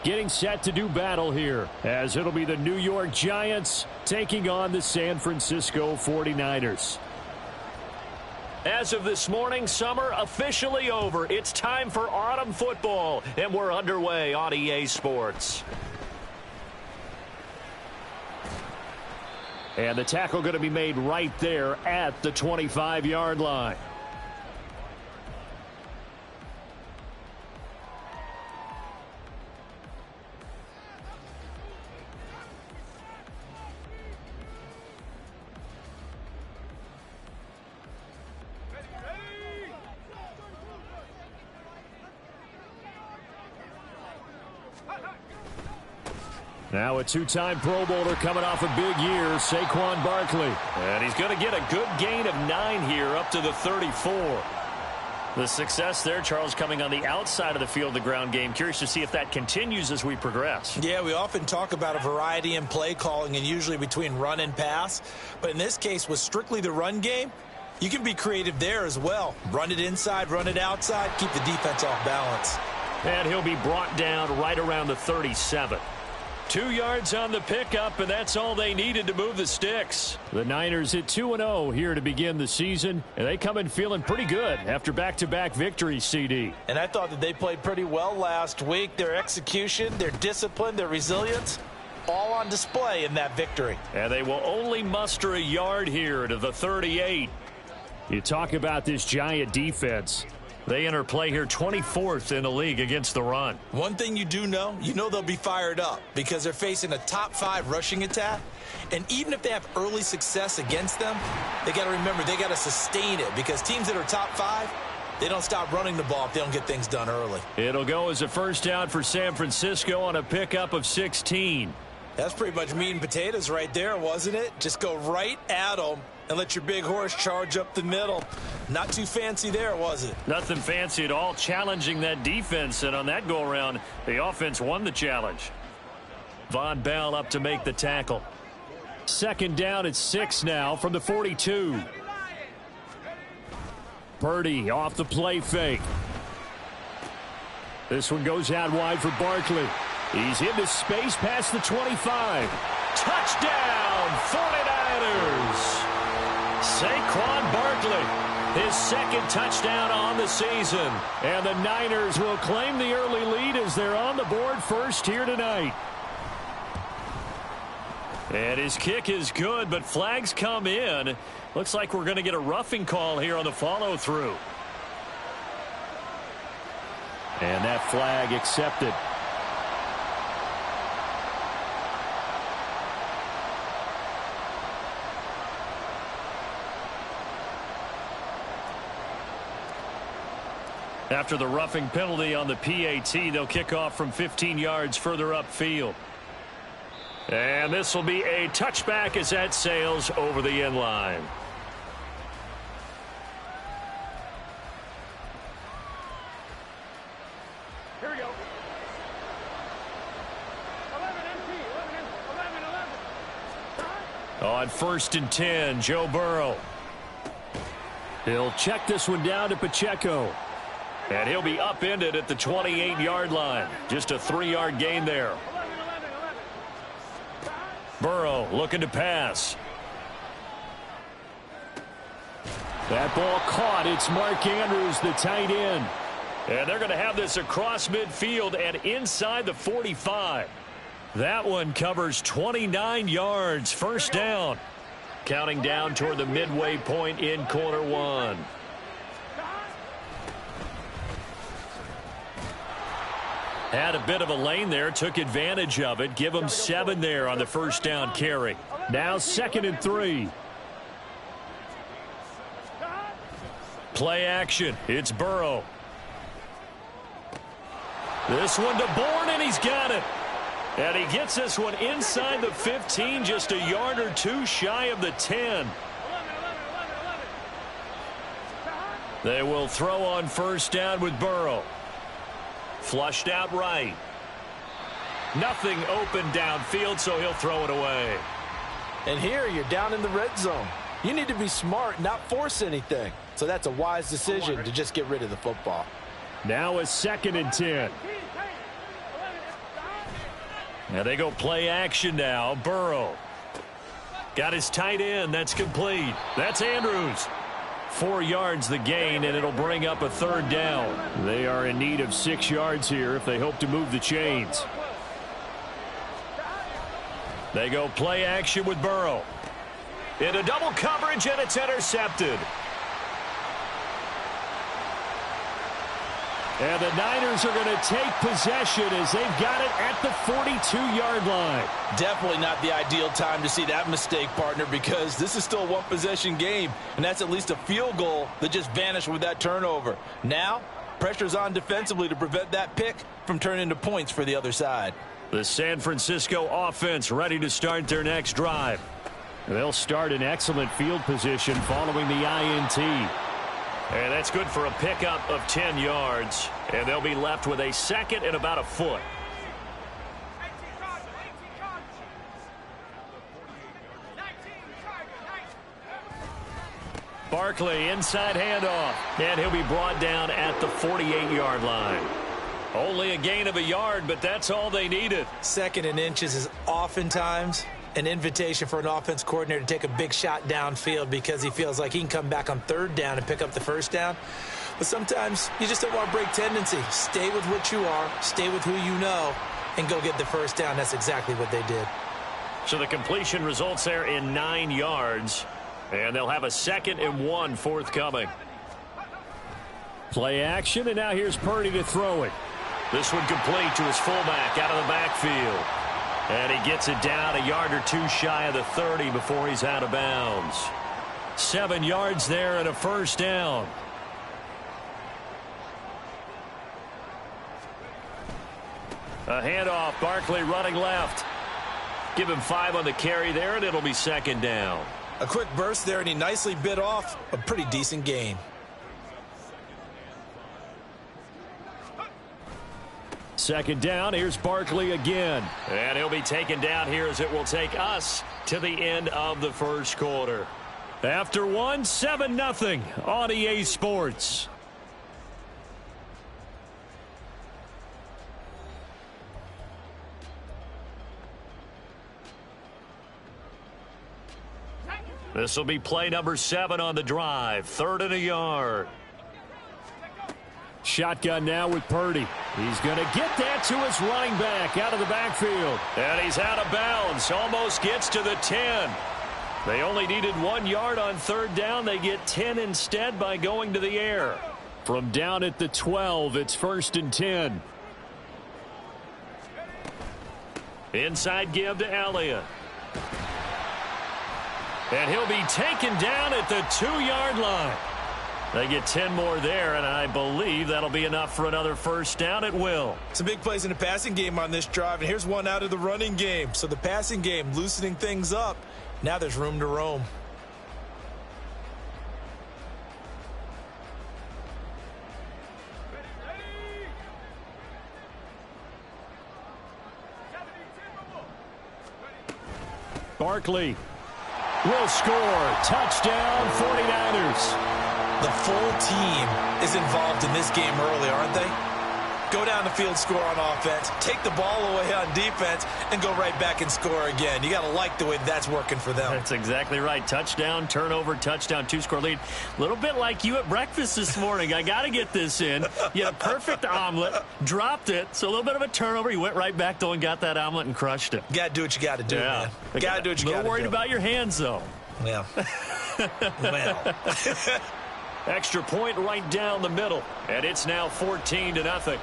getting set to do battle here, as it'll be the New York Giants taking on the San Francisco 49ers. As of this morning, summer officially over. It's time for autumn football, and we're underway on EA Sports. And the tackle going to be made right there at the 25-yard line. Now a two-time Pro Bowler coming off a big year, Saquon Barkley. And he's going to get a good gain of 9 here up to the 34. The success there, Charles, coming on the outside of the field, the ground game. Curious to see if that continues as we progress. Yeah, we often talk about a variety in play calling and usually between run and pass. But in this case, with strictly the run game, you can be creative there as well. Run it inside, run it outside, keep the defense off balance. And he'll be brought down right around the 37. 2 yards on the pickup, and that's all they needed to move the sticks. The Niners at 2-0 here to begin the season, and they come in feeling pretty good after back-to-back victories, CD. And I thought that they played pretty well last week. Their execution, their discipline, their resilience, all on display in that victory. And they will only muster a yard here to the 38. You talk about this Giant defense. They enter play here 24th in the league against the run. One thing you do know, they'll be fired up because they're facing a top 5 rushing attack. And even if they have early success against them, they got to remember they got to sustain it because teams that are top 5, they don't stop running the ball if they don't get things done early. It'll go as a first down for San Francisco on a pickup of 16. That's pretty much meat and potatoes right there, wasn't it? Just go right at them and let your big horse charge up the middle. Not too fancy there, was it? Nothing fancy at all, challenging that defense, and on that go-around, the offense won the challenge. Von Bell up to make the tackle. Second down at 6 now from the 42. Purdy off the play fake. This one goes out wide for Barkley. He's into space past the 25. Touchdown, 49ers! Saquon Barkley, his second touchdown on the season. And the Niners will claim the early lead as they're on the board first here tonight. And his kick is good, but flags come in. Looks like we're going to get a roughing call here on the follow-through. And that flag accepted. After the roughing penalty on the PAT, they'll kick off from 15 yards further upfield. And this will be a touchback as that sails over the end line. Here we go. 11 On 1st and 10, Joe Burrow. He'll check this one down to Pacheco. And he'll be upended at the 28-yard line. Just a 3-yard gain there. Burrow looking to pass. That ball caught. It's Mark Andrews, the tight end. And they're going to have this across midfield and inside the 45. That one covers 29 yards. First down. Counting down toward the midway point in quarter 1. Had a bit of a lane there, took advantage of it. Give him 7 there on the first down carry. Now 2nd and 3. Play action. It's Burrow. This one to Bourne, and he's got it. And he gets this one inside the 15, just a yard or 2 shy of the 10. They will throw on first down with Burrow. Flushed out right. Nothing open downfield, so he'll throw it away. And here you're down in the red zone. You need to be smart, not force anything. So that's a wise decision to just get rid of the football. Now a 2nd and 10. And they go play action now. Burrow. Got his tight end. That's complete. That's Andrews. 4 yards the gain, and it'll bring up a third down. They are in need of 6 yards here if they hope to move the chains. They go play action with Burrow. Into double coverage, and it's intercepted. And the Niners are going to take possession as they've got it at the 42-yard line. Definitely not the ideal time to see that mistake, partner, because this is still a one-possession game, and that's at least a field goal that just vanished with that turnover. Now, pressure's on defensively to prevent that pick from turning into points for the other side. The San Francisco offense ready to start their next drive. They'll start in excellent field position following the INT. And that's good for a pickup of 10 yards. And they'll be left with a second and about a foot. Barkley, inside handoff. And he'll be brought down at the 48-yard line. Only a gain of a yard, but that's all they needed. Second and inches is oftentimes an invitation for an offense coordinator to take a big shot downfield because he feels like he can come back on third down and pick up the first down. But sometimes you just don't want to break tendency. Stay with what you are, stay with who you know, and go get the first down. That's exactly what they did. So the completion results there in 9 yards, and they'll have a 2nd and 1 forthcoming. Play action, and now here's Purdy to throw it. This one complete to his fullback out of the backfield. And he gets it down a yard or two shy of the 30 before he's out of bounds. 7 yards there and a first down. A handoff, Barkley running left. Give him 5 on the carry there, and it'll be 2nd down. A quick burst there, and he nicely bit off a pretty decent gain. 2nd down, here's Barkley again. And he'll be taken down here as it will take us to the end of the first quarter. After one, 7-0 on EA Sports. This will be play number 7 on the drive. 3rd and a yard. Shotgun now with Purdy. He's going to get that to his running back out of the backfield. And he's out of bounds. Almost gets to the 10. They only needed 1 yard on 3rd down. They get 10 instead by going to the air. From down at the 12, it's 1st and 10. Inside give to Elliott. And he'll be taken down at the 2-yard line. They get 10 more there, and I believe that'll be enough for another first down at will. Some big plays in the passing game on this drive, and here's one out of the running game. So the passing game loosening things up. Now there's room to roam. Barkley will score. Touchdown, 49ers. The full team is involved in this game early, aren't they? Go down the field, score on offense, take the ball away on defense, and go right back and score again. You got to like the way that's working for them. That's exactly right. Touchdown, turnover, touchdown, 2-score lead. A little bit like you at breakfast this morning. I got to get this in. You had a perfect omelet, dropped it, so a little bit of a turnover. You went right back, though, and got that omelet and crushed it. Got to do what you got to do, man. Got to do what you got to do. A little worried about your hands, though. Yeah. Well. Extra point right down the middle, and it's now 14-0.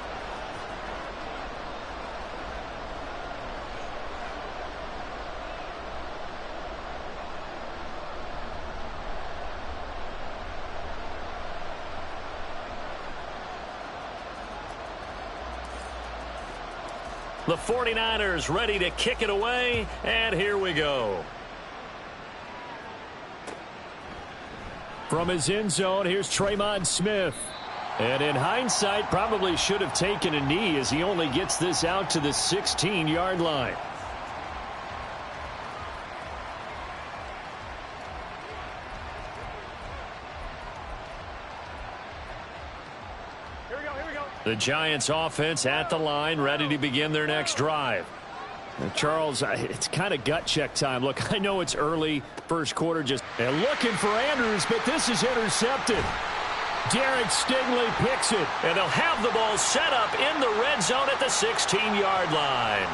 The 49ers ready to kick it away, and here we go. From his end zone, here's Tremon Smith. And in hindsight, probably should have taken a knee as he only gets this out to the 16-yard line. The Giants offense at the line, ready to begin their next drive. Charles, it's kind of gut check time. Look, I know it's early, first quarter, and looking for Andrews, but this is intercepted. Derek Stingley picks it, and they'll have the ball set up in the red zone at the 16-yard line.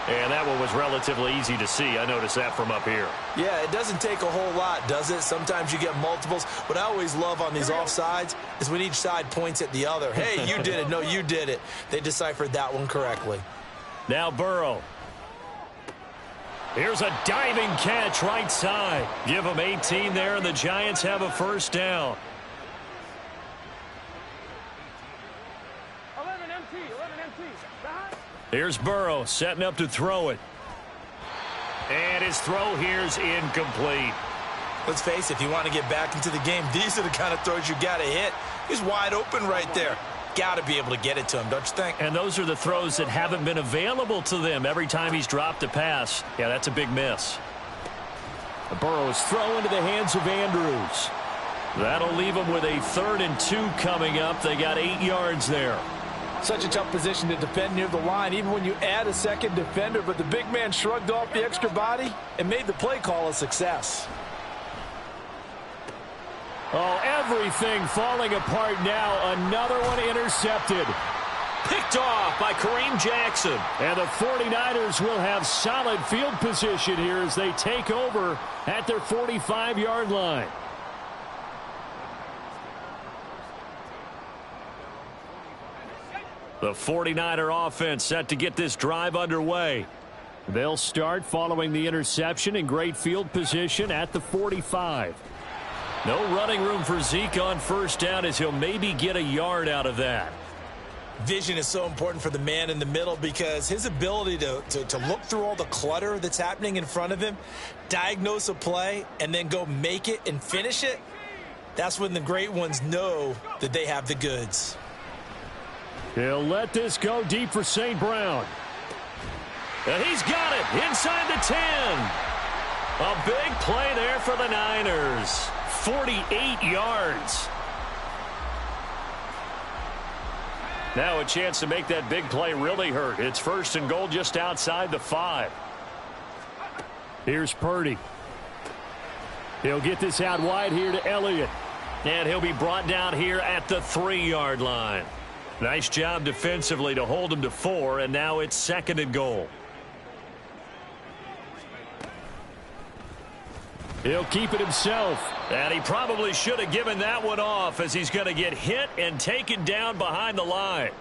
And that one was relatively easy to see. I noticed that from up here. Yeah, it doesn't take a whole lot, does it? Sometimes you get multiples. What I always love on these offsides is when each side points at the other. Hey, you did it. No, you did it. They deciphered that one correctly. Now Burrow. Here's a diving catch right side. Give them 18 there, and the Giants have a first down. 11 MT. Here's Burrow setting up to throw it. And his throw here's incomplete. Let's face it, if you want to get back into the game, these are the kind of throws you got to hit. He's wide open right there. Got to be able to get it to him, don't you think? And those are the throws that haven't been available to them every time he's dropped a pass. Yeah, that's a big miss. Burrow's throw into the hands of Andrews. That'll leave him with a 3rd and 2 coming up. They got 8 yards there. Such a tough position to defend near the line, even when you add a second defender. But the big man shrugged off the extra body and made the play call a success. Oh, everything falling apart now. Another one intercepted. Picked off by Kareem Jackson. And the 49ers will have solid field position here as they take over at their 45-yard line. The 49er offense set to get this drive underway. They'll start following the interception in great field position at the 45. No running room for Zeke on first down as he'll maybe get a yard out of that. Vision is so important for the man in the middle because his ability to look through all the clutter that's happening in front of him, diagnose a play, and then go make it and finish it, that's when the great ones know that they have the goods. He'll let this go deep for St. Brown. And he's got it inside the 10. A big play there for the Niners. 48 yards. Now a chance to make that big play really hurt. It's 1st and goal just outside the 5. Here's Purdy. He'll get this out wide here to Elliott. And he'll be brought down here at the 3-yard line. Nice job defensively to hold him to 4, and now it's 2nd and goal. He'll keep it himself. And he probably should have given that one off as he's going to get hit and taken down behind the line.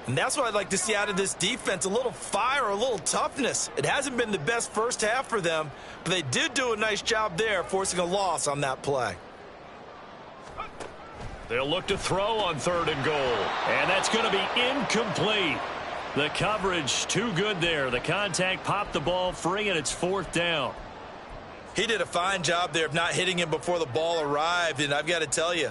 And that's what I'd like to see out of this defense, a little fire, a little toughness. It hasn't been the best first half for them, but they did do a nice job there, forcing a loss on that play. They'll look to throw on 3rd and goal. And that's going to be incomplete. The coverage too good there. The contact popped the ball free, and it's 4th down. He did a fine job there of not hitting him before the ball arrived, and I've got to tell you,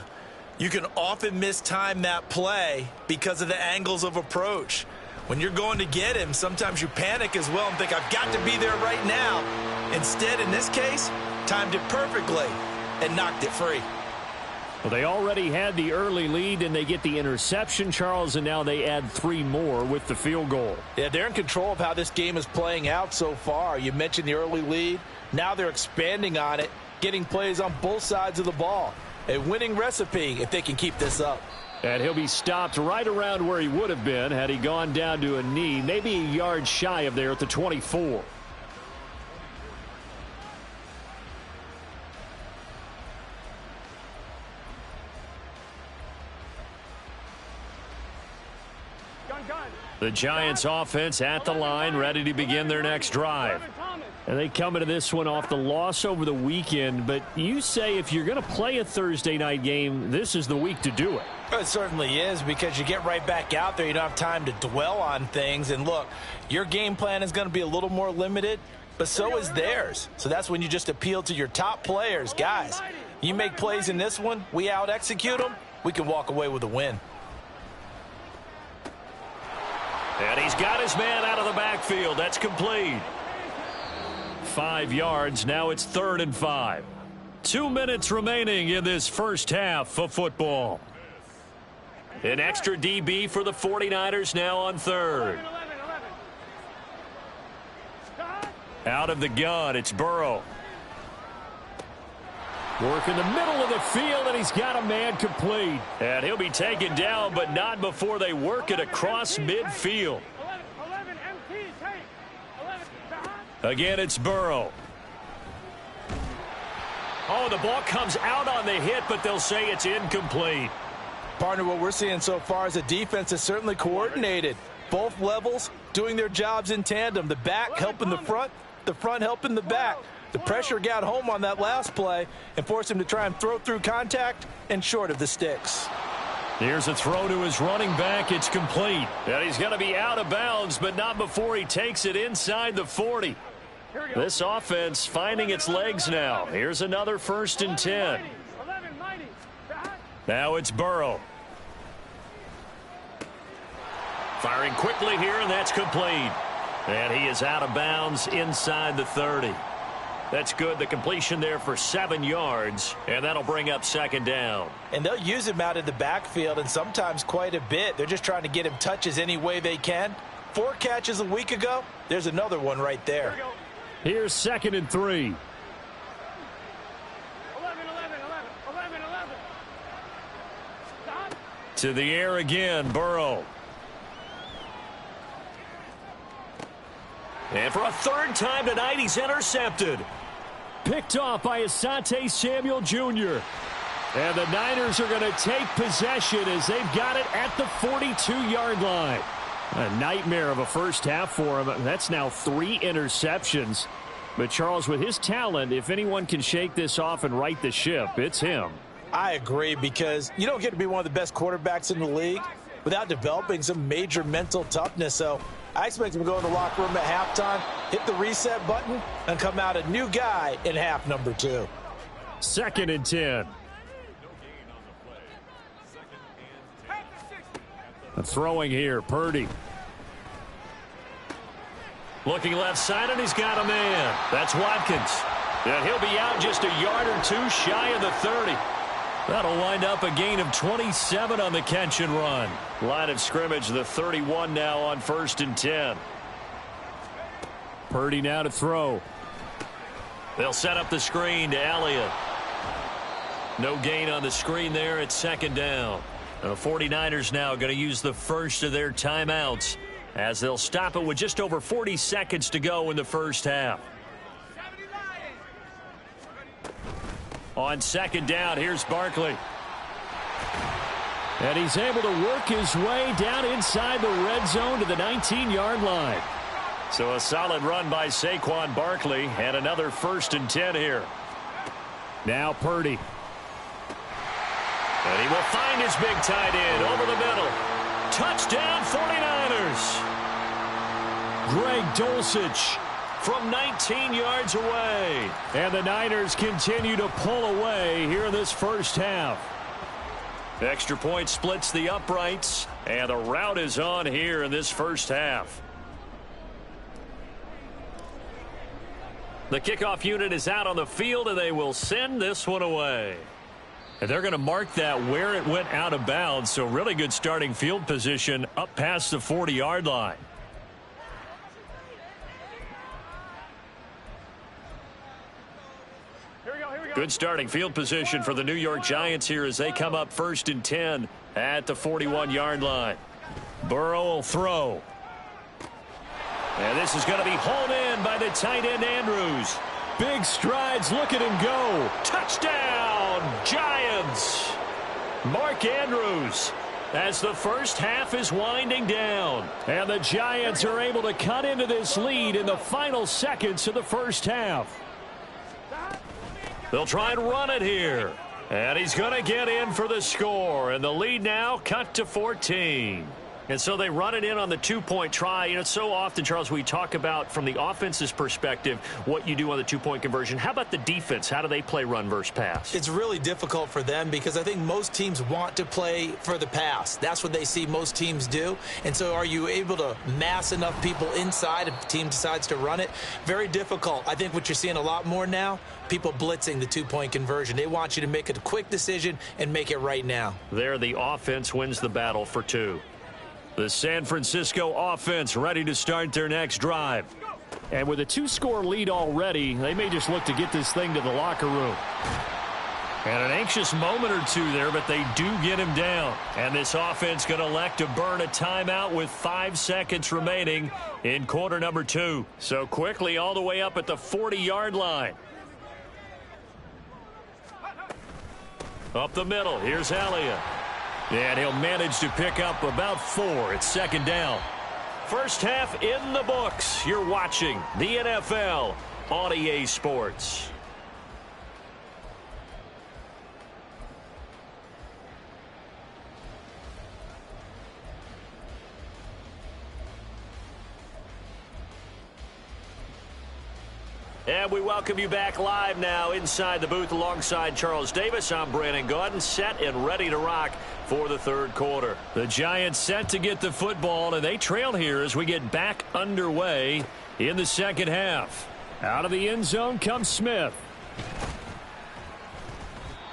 you can often mistime that play because of the angles of approach. When you're going to get him, sometimes you panic as well and think, I've got to be there right now. Instead, in this case, timed it perfectly and knocked it free. Well, they already had the early lead, and they get the interception, Charles, and now they add 3 more with the field goal. Yeah, they're in control of how this game is playing out so far. You mentioned the early lead. Now they're expanding on it, getting plays on both sides of the ball. A winning recipe if they can keep this up. And he'll be stopped right around where he would have been had he gone down to a knee, maybe a yard shy of there at the 24. The Giants offense at the line, ready to begin their next drive. And they come into this one off the loss over the weekend, but you say if you're going to play a Thursday night game, this is the week to do it. It certainly is, because you get right back out there. You don't have time to dwell on things. And look, your game plan is going to be a little more limited, but so is theirs. So that's when you just appeal to your top players. Guys, you make plays in this one, we out-execute them, we can walk away with a win. And he's got his man out of the backfield. That's complete. 5 yards. Now it's 3rd and 5. 2 minutes remaining in this first half of football. An extra DB for the 49ers now on 3rd. Out of the gun, it's Burrow. Work in the middle of the field, and he's got a man complete. And he'll be taken down, but not before they work it across midfield. Again, it's Burrow. Oh, the ball comes out on the hit, but they'll say it's incomplete. Partner, what we're seeing so far is the defense is certainly coordinated. Both levels doing their jobs in tandem. The back helping the front helping the back. The pressure got home on that last play and forced him to try and throw through contact and short of the sticks. Here's a throw to his running back. It's complete. And he's going to be out of bounds, but not before he takes it inside the 40. This offense finding its legs now. Here's another 1st and 10. Now it's Burrow. Firing quickly here, and that's complete. And he is out of bounds inside the 30. That's good. The completion there for 7 yards, and that'll bring up 2nd down. And they'll use him out of the backfield, and sometimes quite a bit. They're just trying to get him touches any way they can. 4 catches a week ago. There's another one right there. Here's 2nd and 3. To the air again, Burrow. And for a 3rd time tonight, he's intercepted. Picked off by Asante Samuel Jr. And the Niners are going to take possession as they've got it at the 42-yard line. A nightmare of a first half for him. That's now 3 interceptions. But Charles, with his talent, if anyone can shake this off and right the ship, it's him. I agree, because you don't get to be one of the best quarterbacks in the league without developing some major mental toughness. So I expect him to go in the locker room at halftime, hit the reset button, and come out a new guy in half number 2. 2nd and 10. Throwing here, Purdy. Looking left side, and he's got a man. That's Watkins. And he'll be out just a yard or 2 shy of the 30. That'll wind up a gain of 27 on the catch and run. Line of scrimmage, the 31 now on 1st and 10. Purdy now to throw. They'll set up the screen to Elliott. No gain on the screen there at 2nd down. The 49ers now going to use the first of their timeouts as they'll stop it with just over 40 seconds to go in the first half. On 2nd down, here's Barkley. And he's able to work his way down inside the red zone to the 19-yard line. So a solid run by Saquon Barkley, and another 1st and 10 here. Now Purdy. And he will find his big tight end over the middle. Touchdown 49ers. Greg Dulcich from 19 yards away. And the Niners continue to pull away here in this first half. Extra point splits the uprights, and the route is on here in this first half. The kickoff unit is out on the field, and they will send this one away. And they're going to mark that where it went out of bounds, so really good starting field position up past the 40-yard line. Good starting field position for the New York Giants here as they come up 1st and 10 at the 41-yard line. Burrow will throw. And this is going to be hauled in by the tight end Andrews. Big strides, look at him go. Touchdown, Giants. Mark Andrews as the first half is winding down. And the Giants are able to cut into this lead in the final seconds of the first half. They'll try and run it here. And he's going to get in for the score. And the lead now cut to 14. And so they run it in on the 2-point try. You know, so often, Charles, we talk about from the offense's perspective what you do on the 2-point conversion. How about the defense? How do they play run versus pass? It's really difficult for them because I think most teams want to play for the pass. That's what they see most teams do. And so are you able to mass enough people inside if the team decides to run it? Very difficult. I think what you're seeing a lot more now, people blitzing the 2-point conversion. They want you to make a quick decision and make it right now. There, the offense wins the battle for 2. The San Francisco offense ready to start their next drive. And with a 2-score lead already, they may just look to get this thing to the locker room. And an anxious moment or two there, but they do get him down. And this offense going to elect to burn a timeout with 5 seconds remaining in quarter number 2. So quickly all the way up at the 40-yard line. Up the middle, here's Elliott. And he'll manage to pick up about 4. It's second down. First half in the books. You're watching the NFL on EA Sports. And we welcome you back live now inside the booth alongside Charles Davis. I'm Brandon Gaudin, set and ready to rock for the third quarter. The Giants set to get the football, and they trail here as we get back underway in the second half. Out of the end zone comes Smith.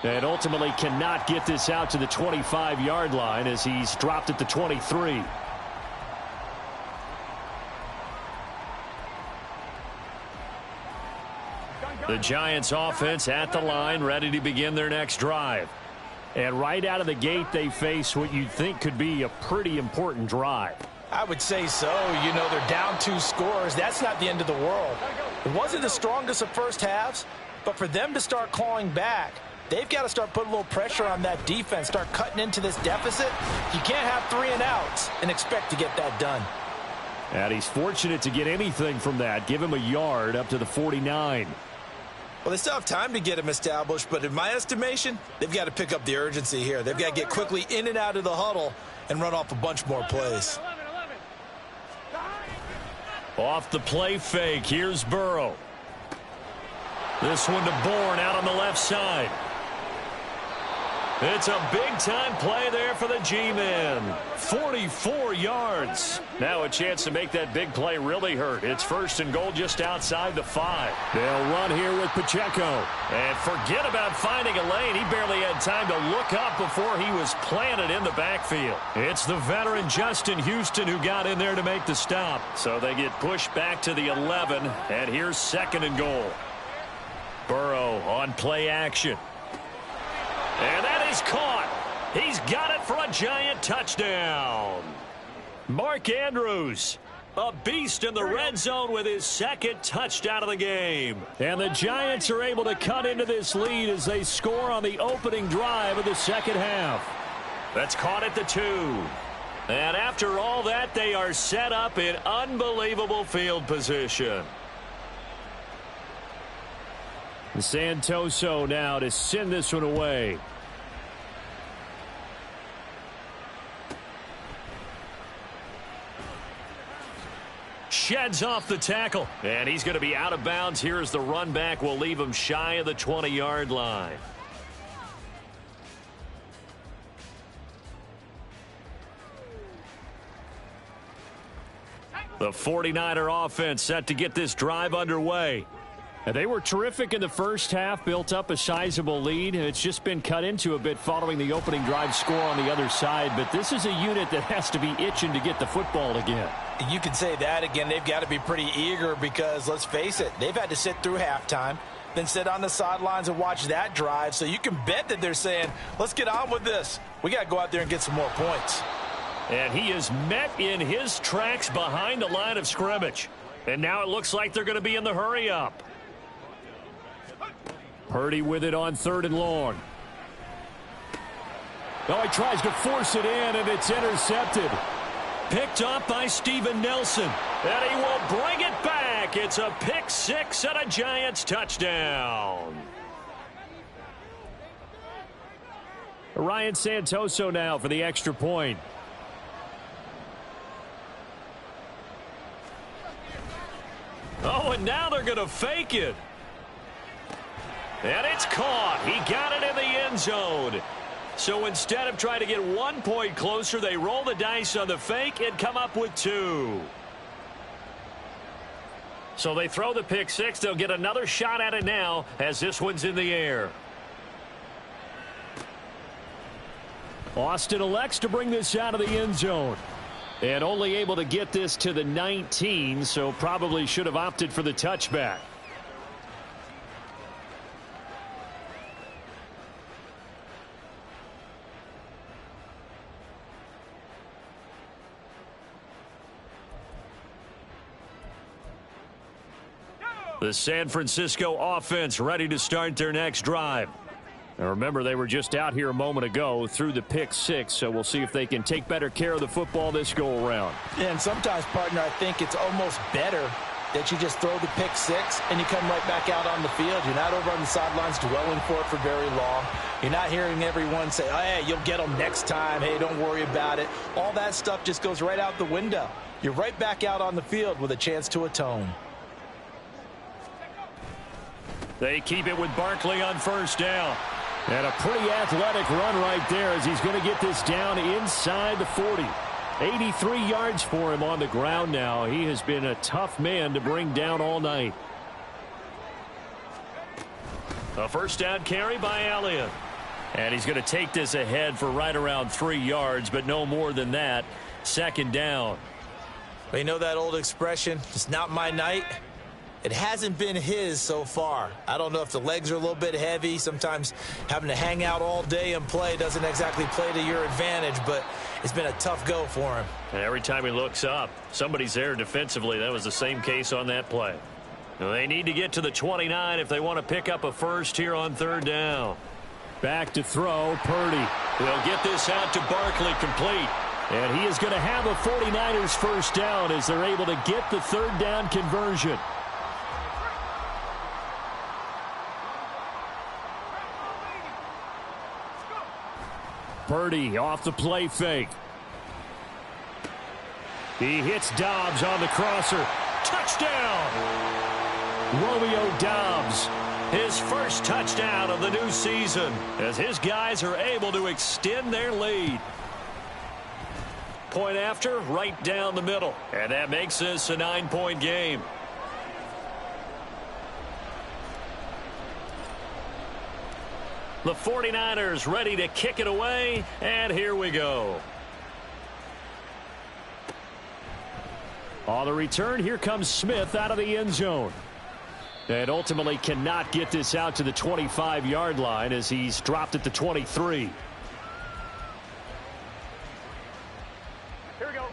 And ultimately cannot get this out to the 25-yard line as he's dropped at the 23. The Giants offense at the line, ready to begin their next drive. And right out of the gate, they face what you'd think could be a pretty important drive. I would say so. You know, they're down 2 scores. That's not the end of the world. It wasn't the strongest of first halves, but for them to start clawing back, they've got to start putting a little pressure on that defense, start cutting into this deficit. You can't have 3 and outs and expect to get that done. And he's fortunate to get anything from that. Give him a yard up to the 49. Well, they still have time to get him established, but in my estimation, they've got to pick up the urgency here. They've got to get quickly in and out of the huddle and run off a bunch more plays. Off the play fake, here's Burrow. This one to Bourne out on the left side. It's a big-time play there for the G-men. 44 yards. Now a chance to make that big play really hurt. It's first and goal just outside the 5. They'll run here with Pacheco. And forget about finding a lane. He barely had time to look up before he was planted in the backfield. It's the veteran Justin Houston who got in there to make the stop. So they get pushed back to the 11. And here's second and goal. Burrow on play action. And that is caught. He's got it for a Giant touchdown. Mark Andrews, a beast in the red zone with his second touchdown of the game. And the Giants are able to cut into this lead as they score on the opening drive of the second half. That's caught at the 2. And after all that, they are set up in unbelievable field position. Santoso now to send this one away. Sheds off the tackle. And he's going to be out of bounds. Here's the run back. Will leave him shy of the 20-yard line. The 49er offense set to get this drive underway. And they were terrific in the first half, built up a sizable lead, and it's just been cut into a bit following the opening drive score on the other side. But this is a unit that has to be itching to get the football again. You can say that again. They've got to be pretty eager because, let's face it, they've had to sit through halftime, then sit on the sidelines and watch that drive. So you can bet that they're saying, let's get on with this. We got to go out there and get some more points. And he is met in his tracks behind the line of scrimmage. And now it looks like they're going to be in the hurry-up. Purdy with it on 3rd and long. Oh, he tries to force it in, and it's intercepted. Picked up by Steven Nelson. And he will bring it back. It's a pick 6 and a Giants touchdown. Ryan Santoso now for the extra point. Oh, and now they're going to fake it. And it's caught. He got it in the end zone. So instead of trying to get 1 point closer, they roll the dice on the fake and come up with 2. So they throw the pick 6. They'll get another shot at it now as this one's in the air. Austin elects to bring this out of the end zone. And only able to get this to the 19, so probably should have opted for the touchback. The San Francisco offense ready to start their next drive. Now remember, they were just out here a moment ago through the pick six, so we'll see if they can take better care of the football this go around. Yeah, and sometimes, partner, I think it's almost better that you just throw the pick six and you come right back out on the field. You're not over on the sidelines dwelling for it for very long. You're not hearing everyone say, oh, hey, you'll get them next time. Hey, don't worry about it. All that stuff just goes right out the window. You're right back out on the field with a chance to atone. They keep it with Barkley on first down. And a pretty athletic run right there as he's going to get this down inside the 40. 83 yards for him on the ground now. He has been a tough man to bring down all night. A first down carry by Elliott. And he's going to take this ahead for right around 3 yards, but no more than that. Second down. Well, you know that old expression, it's not my night? It hasn't been his so far. I don't know if the legs are a little bit heavy. Sometimes having to hang out all day and play doesn't exactly play to your advantage, but it's been a tough go for him. And every time he looks up, somebody's there defensively. That was the same case on that play. Now they need to get to the 29 if they want to pick up a first here on third down. Back to throw, Purdy. Will get this out to Barkley, complete. And he is going to have a 49ers first down as they're able to get the third down conversion. Purdy off the play fake. He hits Dobbs on the crosser. Touchdown! Romeo Dobbs, his first touchdown of the new season as his guys are able to extend their lead. Point after, right down the middle. And that makes this a 9-point game. The 49ers ready to kick it away, and here we go. On the return, here comes Smith out of the end zone. And ultimately cannot get this out to the 25-yard line as he's dropped at the 23.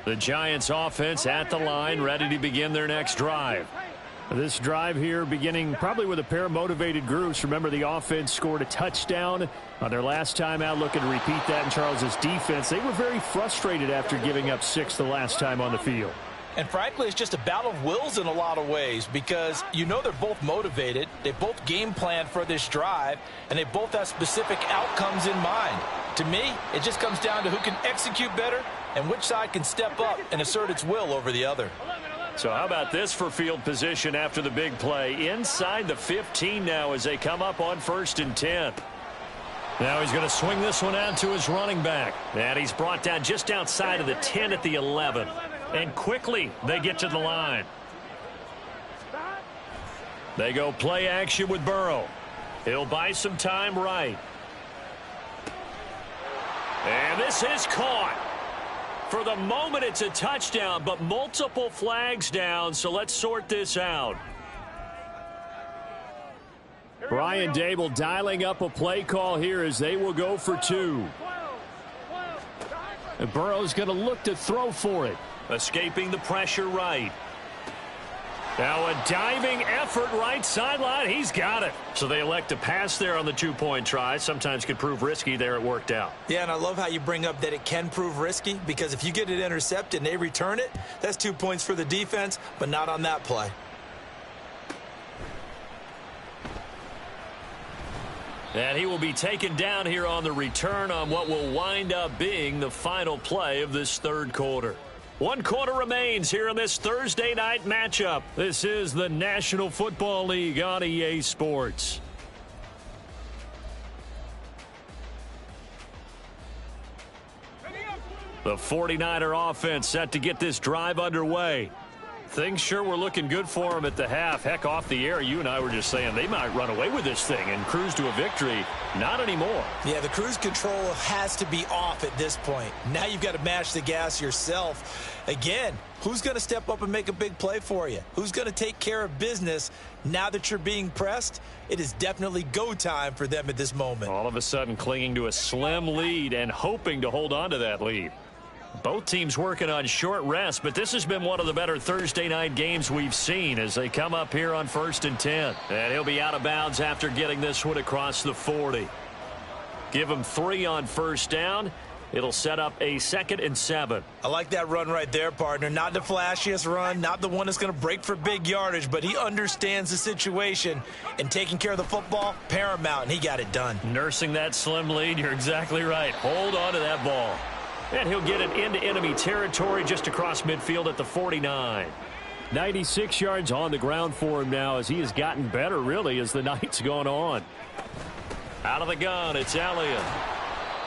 The Giants offense at the line, ready to begin their next drive. This drive here beginning probably with a pair of motivated groups. Remember, the offense scored a touchdown on their last time out, looking to repeat that in Charles's defense. They were very frustrated after giving up 6 the last time on the field. And frankly, it's just a battle of wills in a lot of ways because you know they're both motivated. They both game planned for this drive, and they both have specific outcomes in mind. To me, it just comes down to who can execute better and which side can step up and assert its will over the other. So how about this for field position after the big play? Inside the 15 now as they come up on 1st and 10. Now he's going to swing this one out to his running back. And he's brought down just outside of the 10 at the 11. And quickly they get to the line. They go play action with Burrow. He'll buy some time right. And this is caught. For the moment, it's a touchdown, but multiple flags down, so let's sort this out. Brian Dable dialing up a play call here as they will go for 2. And Burrow's going to look to throw for it. Escaping the pressure right. Now a diving effort right sideline. He's got it. So they elect to pass there on the 2-point try. Sometimes could prove risky there. It worked out. Yeah, and I love how you bring up that it can prove risky because if you get it intercepted and they return it, that's 2 points for the defense, but not on that play. And he will be taken down here on the return on what will wind up being the final play of this third quarter. 1 quarter remains here in this Thursday night matchup. This is the National Football League on EA Sports. The 49er offense set to get this drive underway. Things sure were looking good for them at the half. Heck, off the air, you and I were just saying they might run away with this thing and cruise to a victory. Not anymore. Yeah, the cruise control has to be off at this point. Now you've got to mash the gas yourself. Again, who's going to step up and make a big play for you? Who's going to take care of business now that you're being pressed? It is definitely go time for them at this moment. All of a sudden clinging to a slim lead and hoping to hold on to that lead. Both teams working on short rest, but this has been one of the better Thursday night games we've seen as they come up here on 1st and 10. And he'll be out of bounds after getting this one across the 40. Give him 3 on 1st down. It'll set up a 2nd and 7. I like that run right there, partner. Not the flashiest run, not the one that's going to break for big yardage, but he understands the situation, and taking care of the football, paramount, and he got it done. Nursing that slim lead, you're exactly right. Hold on to that ball. And he'll get it into enemy territory just across midfield at the 49. 96 yards on the ground for him now as he has gotten better, really, as the night's gone on. Out of the gun, it's Elliott.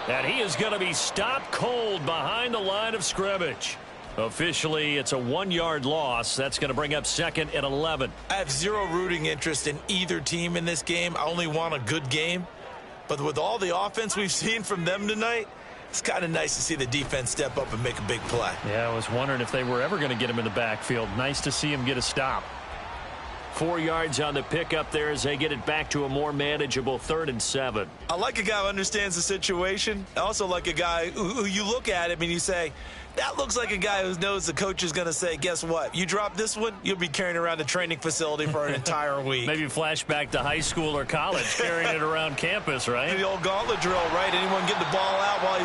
And he is going to be stopped cold behind the line of scrimmage. Officially, it's a 1-yard loss. That's going to bring up 2nd and 11. I have zero rooting interest in either team in this game. I only want a good game. But with all the offense we've seen from them tonight, it's kind of nice to see the defense step up and make a big play. Yeah, I was wondering if they were ever going to get him in the backfield. Nice to see him get a stop. 4 yards on the pickup there as they get it back to a more manageable 3rd and 7. I like a guy who understands the situation. I also like a guy who you look at him and you say, that looks like a guy who knows the coach is going to say, guess what? You drop this one, you'll be carrying around the training facility for an entire week. Maybe flashback to high school or college, carrying it around campus, right? The old gauntlet drill, right? Anyone get the ball out while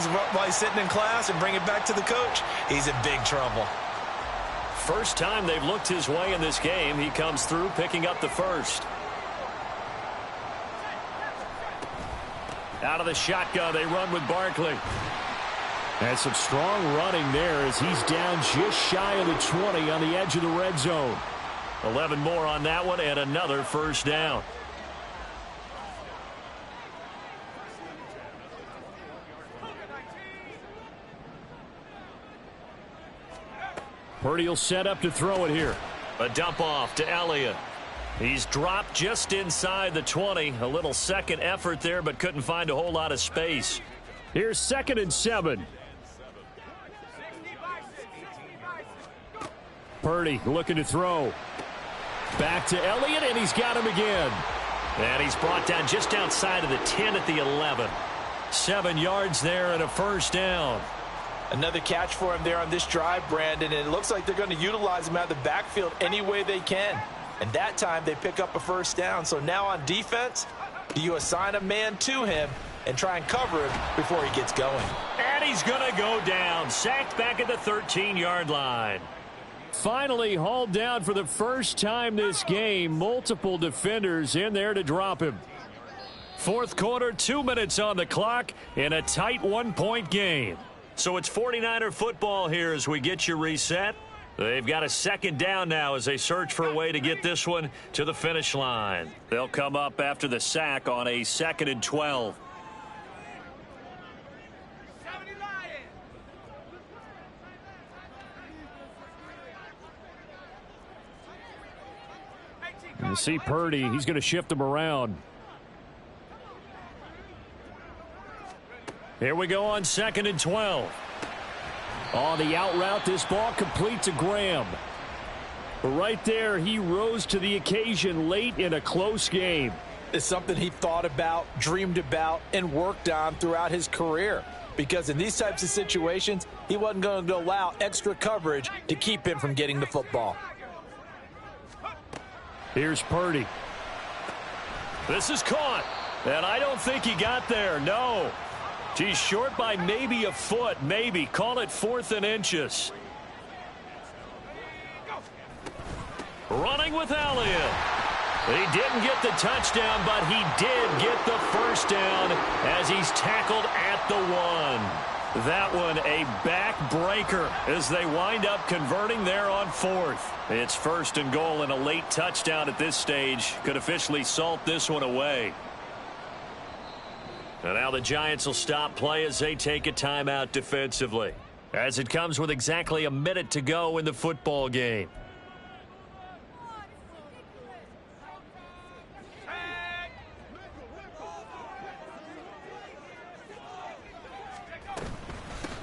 he's sitting in class and bring it back to the coach? He's in big trouble. First time they've looked his way in this game. He comes through picking up the first. Out of the shotgun, they run with Barkley. And some strong running there as he's down just shy of the 20 on the edge of the red zone. 11 more on that one and another first down. Purdy will set up to throw it here. A dump off to Elliott. He's dropped just inside the 20. A little second effort there, but couldn't find a whole lot of space. Here's 2nd and 7. Purdy looking to throw. Back to Elliott, and he's got him again. And he's brought down just outside of the 10 at the 11. 7 yards there and a first down. Another catch for him there on this drive, Brandon, and it looks like they're going to utilize him out of the backfield any way they can. And that time they pick up a first down. So now on defense, do you assign a man to him and try and cover him before he gets going? And he's going to go down. Sacked back at the 13-yard line. Finally hauled down for the first time this game. Multiple defenders in there to drop him. Fourth quarter, 2 minutes on the clock in a tight 1-point game. So it's 49er football here as we get you reset. They've got a second down now as they search for a way to get this one to the finish line. They'll come up after the sack on a 2nd and 12. You see Purdy, he's going to shift them around. Here we go on 2nd and 12. On the out route, this ball complete to Graham. Right there, he rose to the occasion late in a close game. It's something he thought about, dreamed about, and worked on throughout his career. Because in these types of situations, he wasn't going to allow extra coverage to keep him from getting the football. Here's Purdy. This is caught. And I don't think he got there, no. He's short by maybe a foot, maybe. Call it 4th and inches. Running with Elliott. He didn't get the touchdown, but he did get the first down as he's tackled at the 1. That one a backbreaker as they wind up converting there on 4th. It's 1st and goal, and a late touchdown at this stage could officially salt this one away. And now the Giants will stop play as they take a timeout defensively. As it comes with exactly a minute to go in the football game.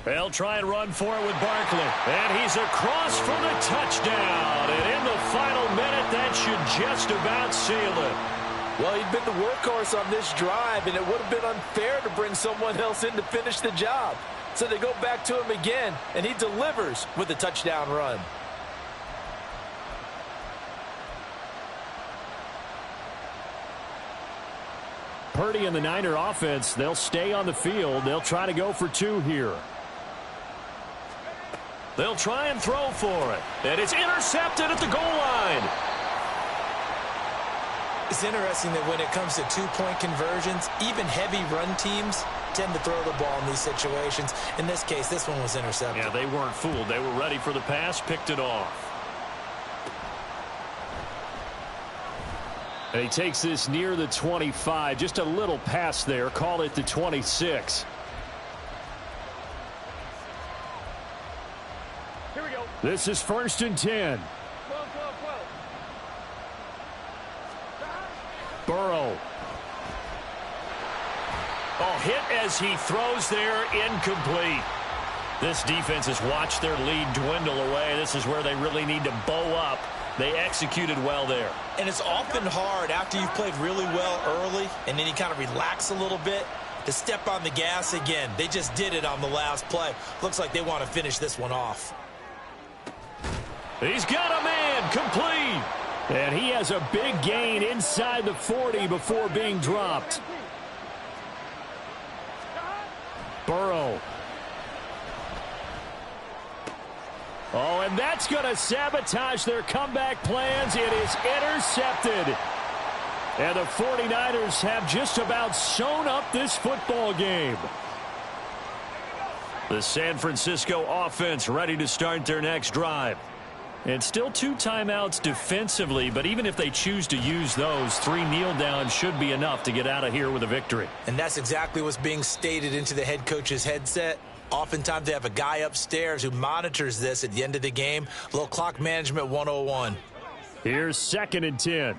They'll try and run for it with Barkley. And he's across for the touchdown. And in the final minute, that should just about seal it. Well, he'd been the workhorse on this drive, and it would have been unfair to bring someone else in to finish the job. So they go back to him again, and he delivers with a touchdown run. Purdy and the Niner offense, they'll stay on the field. They'll try to go for two here. They'll try and throw for it. And it's intercepted at the goal line. It's interesting that when it comes to two-point conversions, even heavy run teams tend to throw the ball in these situations. In this case, this one was intercepted. Yeah, they weren't fooled. They were ready for the pass, picked it off. And he takes this near the 25. Just a little pass there. Call it the 26. Here we go. This is 1st and 10. 12. Burrow. Oh, hit as he throws there, incomplete. This defense has watched their lead dwindle away. This is where they really need to bow up. They executed well there. And it's often hard after you've played really well early and then you kind of relax a little bit to step on the gas again. They just did it on the last play. Looks like they want to finish this one off. He's got a man, complete. And he has a big gain inside the 40 before being dropped. Burrow. Oh, and that's going to sabotage their comeback plans. It is intercepted. And the 49ers have just about sewn up this football game. The San Francisco offense ready to start their next drive. And still 2 timeouts defensively, but even if they choose to use those, 3 kneel downs should be enough to get out of here with a victory. And that's exactly what's being stated into the head coach's headset. Oftentimes they have a guy upstairs who monitors this at the end of the game. A little clock management 101. Here's 2nd and 10.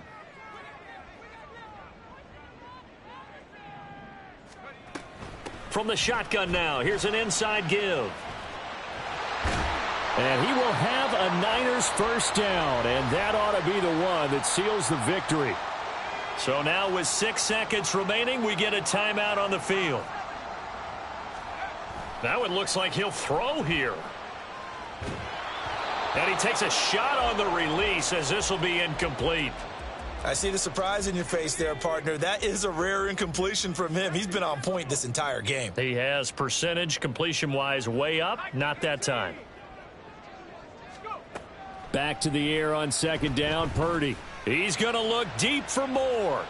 From the shotgun now, here's an inside give. And he will have a Niners first down, and that ought to be the one that seals the victory. So now with 6 seconds remaining, we get a timeout on the field. Now it looks like he'll throw here. And he takes a shot on the release as this will be incomplete. I see the surprise in your face there, partner. That is a rare incompletion from him. He's been on point this entire game. He has percentage completion-wise way up, not that time. Back to the air on 2nd down, Purdy. He's going to look deep for more.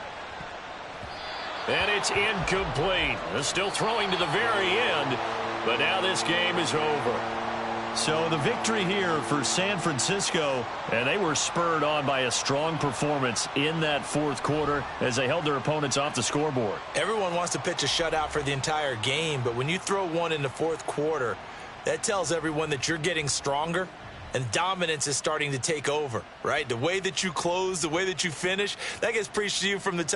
And it's incomplete. They're still throwing to the very end, but now this game is over. So the victory here for San Francisco, and they were spurred on by a strong performance in that 4th quarter as they held their opponents off the scoreboard. Everyone wants to pitch a shutout for the entire game, but when you throw one in the 4th quarter, that tells everyone that you're getting stronger and dominance is starting to take over, right? The way that you close, the way that you finish, that gets preached to you from the top.